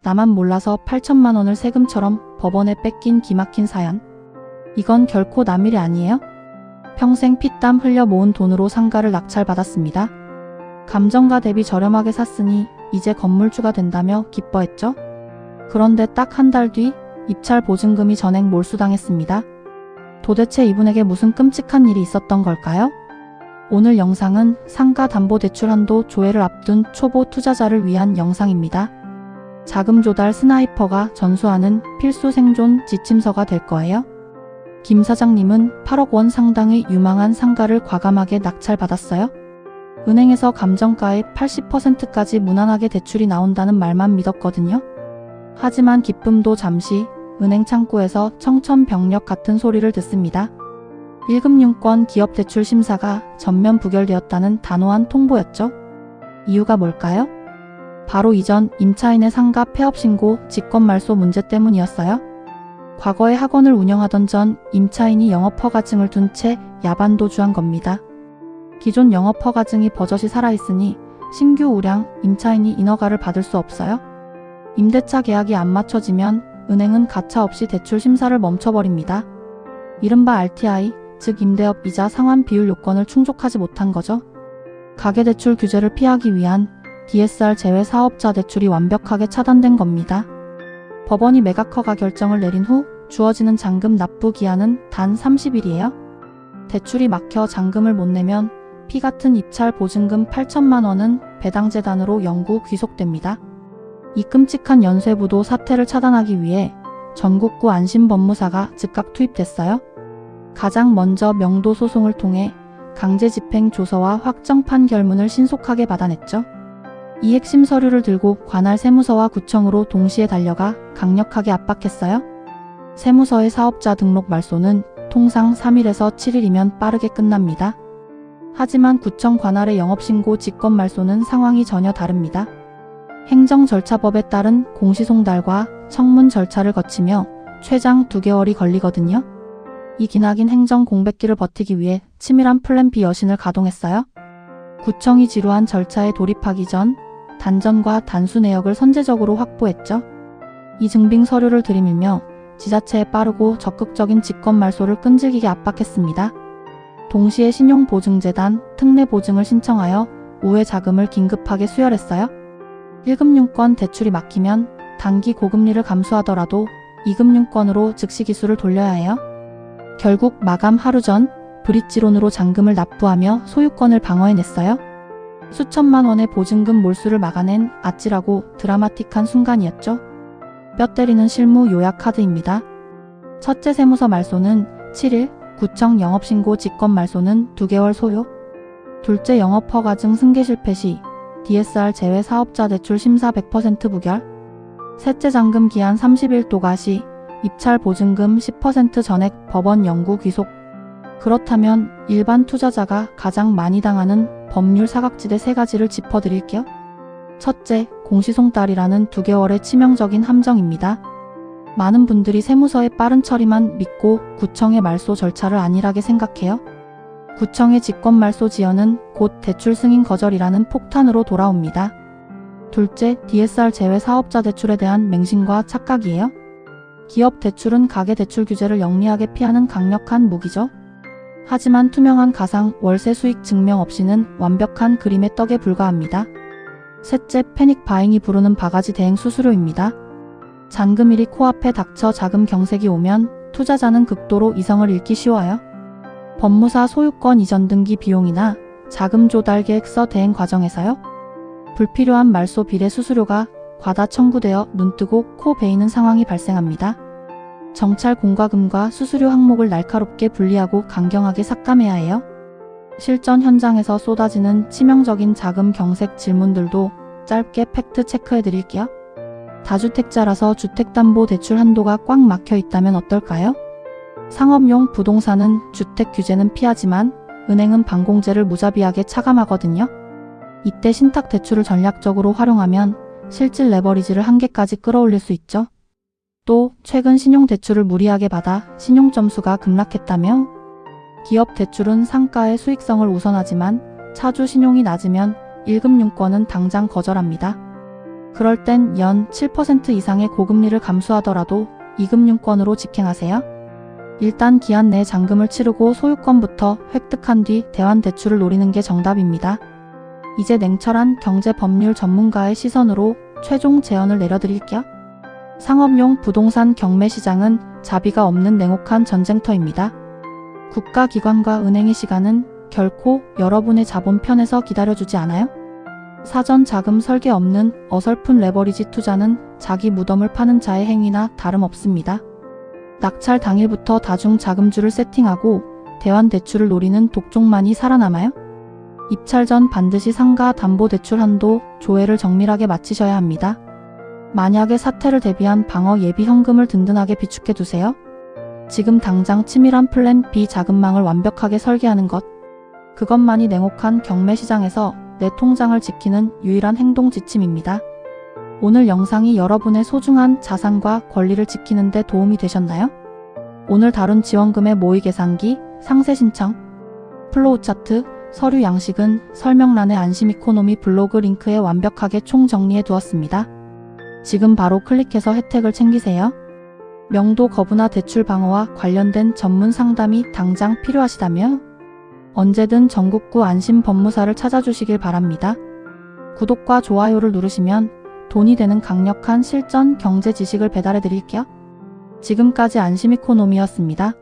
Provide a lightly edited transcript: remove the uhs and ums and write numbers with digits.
나만 몰라서 8천만 원을 세금처럼 법원에 뺏긴 기막힌 사연. 이건 결코 남일이 아니에요. 평생 피땀 흘려 모은 돈으로 상가를 낙찰받았습니다. 감정가 대비 저렴하게 샀으니 이제 건물주가 된다며 기뻐했죠. 그런데 딱 한 달 뒤 입찰 보증금이 전액 몰수당했습니다. 도대체 이분에게 무슨 끔찍한 일이 있었던 걸까요? 오늘 영상은 상가 담보대출 한도 조회를 앞둔 초보 투자자를 위한 영상입니다. 자금 조달 스나이퍼가 전수하는 필수 생존 지침서가 될 거예요. 김 사장님은 8억 원 상당의 유망한 상가를 과감하게 낙찰받았어요. 은행에서 감정가의 80%까지 무난하게 대출이 나온다는 말만 믿었거든요. 하지만 기쁨도 잠시 은행 창구에서 청천벽력 같은 소리를 듣습니다. 1금융권 기업대출 심사가 전면 부결되었다는 단호한 통보였죠. 이유가 뭘까요? 바로 이전 임차인의 상가 폐업 신고 직권말소 문제 때문이었어요. 과거에 학원을 운영하던 전 임차인이 영업허가증을 둔 채 야반도주한 겁니다. 기존 영업허가증이 버젓이 살아있으니 신규 우량 임차인이 인허가를 받을 수 없어요. 임대차 계약이 안 맞춰지면 은행은 가차없이 대출 심사를 멈춰버립니다. 이른바 RTI, 즉 임대업 이자 상환 비율 요건을 충족하지 못한 거죠. 가계대출 규제를 피하기 위한 DSR 제외 사업자 대출이 완벽하게 차단된 겁니다. 법원이 매각허가 결정을 내린 후 주어지는 잔금 납부 기한은 단 30일이에요. 대출이 막혀 잔금을 못 내면 피 같은 입찰 보증금 8천만 원은 배당재단으로 영구 귀속됩니다. 이 끔찍한 연쇄부도 사태를 차단하기 위해 전국구 안심법무사가 즉각 투입됐어요. 가장 먼저 명도 소송을 통해 강제집행 조서와 확정 판결문을 신속하게 받아냈죠. 이 핵심 서류를 들고 관할 세무서와 구청으로 동시에 달려가 강력하게 압박했어요. 세무서의 사업자 등록 말소는 통상 3일에서 7일이면 빠르게 끝납니다. 하지만 구청 관할의 영업신고 직권 말소는 상황이 전혀 다릅니다. 행정절차법에 따른 공시송달과 청문 절차를 거치며 최장 2개월이 걸리거든요. 이 기나긴 행정 공백기를 버티기 위해 치밀한 플랜 B 여신을 가동했어요. 구청이 지루한 절차에 돌입하기 전 단전과 단수 내역을 선제적으로 확보했죠. 이 증빙 서류를 들이밀며 지자체에 빠르고 적극적인 직권 말소를 끈질기게 압박했습니다. 동시에 신용보증재단 특례보증을 신청하여 우회 자금을 긴급하게 수혈했어요. 1금융권 대출이 막히면 단기 고금리를 감수하더라도 2금융권으로 즉시 기수를 돌려야 해요. 결국 마감 하루 전 브릿지론으로 잔금을 납부하며 소유권을 방어해냈어요. 수천만 원의 보증금 몰수를 막아낸 아찔하고 드라마틱한 순간이었죠. 뼈 때리는 실무 요약 카드입니다. 첫째 세무서 말소는 7일, 구청 영업신고 직권 말소는 2개월 소요. 둘째 영업허가증 승계 실패 시 DSR 제외 사업자 대출 심사 100% 부결. 셋째 잔금 기한 30일 도가 시 입찰 보증금 10% 전액 법원 영구 귀속. 그렇다면 일반 투자자가 가장 많이 당하는 법률 사각지대 3가지를 짚어드릴게요. 첫째, 공시송달이라는 2개월의 치명적인 함정입니다. 많은 분들이 세무서의 빠른 처리만 믿고 구청의 말소 절차를 안일하게 생각해요. 구청의 직권말소 지연은 곧 대출 승인 거절이라는 폭탄으로 돌아옵니다. 둘째, DSR 제외 사업자 대출에 대한 맹신과 착각이에요. 기업 대출은 가계대출 규제를 영리하게 피하는 강력한 무기죠. 하지만 투명한 가상 월세 수익 증명 없이는 완벽한 그림의 떡에 불과합니다. 셋째, 패닉 바잉이 부르는 바가지 대행 수수료입니다. 잔금일이 코앞에 닥쳐 자금 경색이 오면 투자자는 극도로 이성을 잃기 쉬워요. 법무사 소유권 이전 등기 비용이나 자금 조달 계획서 대행 과정에서요. 불필요한 말소 비례 수수료가 과다 청구되어 눈뜨고 코 베이는 상황이 발생합니다. 정찰 공과금과 수수료 항목을 날카롭게 분리하고 강경하게 삭감해야 해요. 실전 현장에서 쏟아지는 치명적인 자금 경색 질문들도 짧게 팩트 체크해드릴게요. 다주택자라서 주택담보대출 한도가 꽉 막혀 있다면 어떨까요? 상업용 부동산은 주택 규제는 피하지만 은행은 반공제를 무자비하게 차감하거든요. 이때 신탁대출을 전략적으로 활용하면 실질 레버리지를 한계까지 끌어올릴 수 있죠. 또 최근 신용대출을 무리하게 받아 신용점수가 급락했다며? 기업 대출은 상가의 수익성을 우선하지만 차주 신용이 낮으면 1금융권은 당장 거절합니다. 그럴 땐 연 7% 이상의 고금리를 감수하더라도 이금융권으로 직행하세요. 일단 기한 내 잔금을 치르고 소유권부터 획득한 뒤 대환대출을 노리는 게 정답입니다. 이제 냉철한 경제법률 전문가의 시선으로 최종 제언을 내려드릴게요. 상업용 부동산 경매시장은 자비가 없는 냉혹한 전쟁터입니다. 국가기관과 은행의 시간은 결코 여러분의 자본 편에서 기다려주지 않아요. 사전 자금 설계 없는 어설픈 레버리지 투자는 자기 무덤을 파는 자의 행위나 다름없습니다. 낙찰 당일부터 다중 자금줄을 세팅하고 대환대출을 노리는 독종만이 살아남아요. 입찰 전 반드시 상가 담보대출 한도 조회를 정밀하게 마치셔야 합니다. 만약의 사태를 대비한 방어 예비 현금을 든든하게 비축해 두세요. 지금 당장 치밀한 플랜 B 자금망을 완벽하게 설계하는 것. 그것만이 냉혹한 경매 시장에서 내 통장을 지키는 유일한 행동 지침입니다. 오늘 영상이 여러분의 소중한 자산과 권리를 지키는 데 도움이 되셨나요? 오늘 다룬 지원금의 모의 계산기, 상세 신청, 플로우 차트, 서류 양식은 설명란의 안심이코노미 블로그 링크에 완벽하게 총정리해 두었습니다. 지금 바로 클릭해서 혜택을 챙기세요. 명도 거부나 대출 방어와 관련된 전문 상담이 당장 필요하시다며? 언제든 전국구 안심법무사를 찾아주시길 바랍니다. 구독과 좋아요를 누르시면 돈이 되는 강력한 실전 경제 지식을 배달해 드릴게요. 지금까지 안심이코노미였습니다.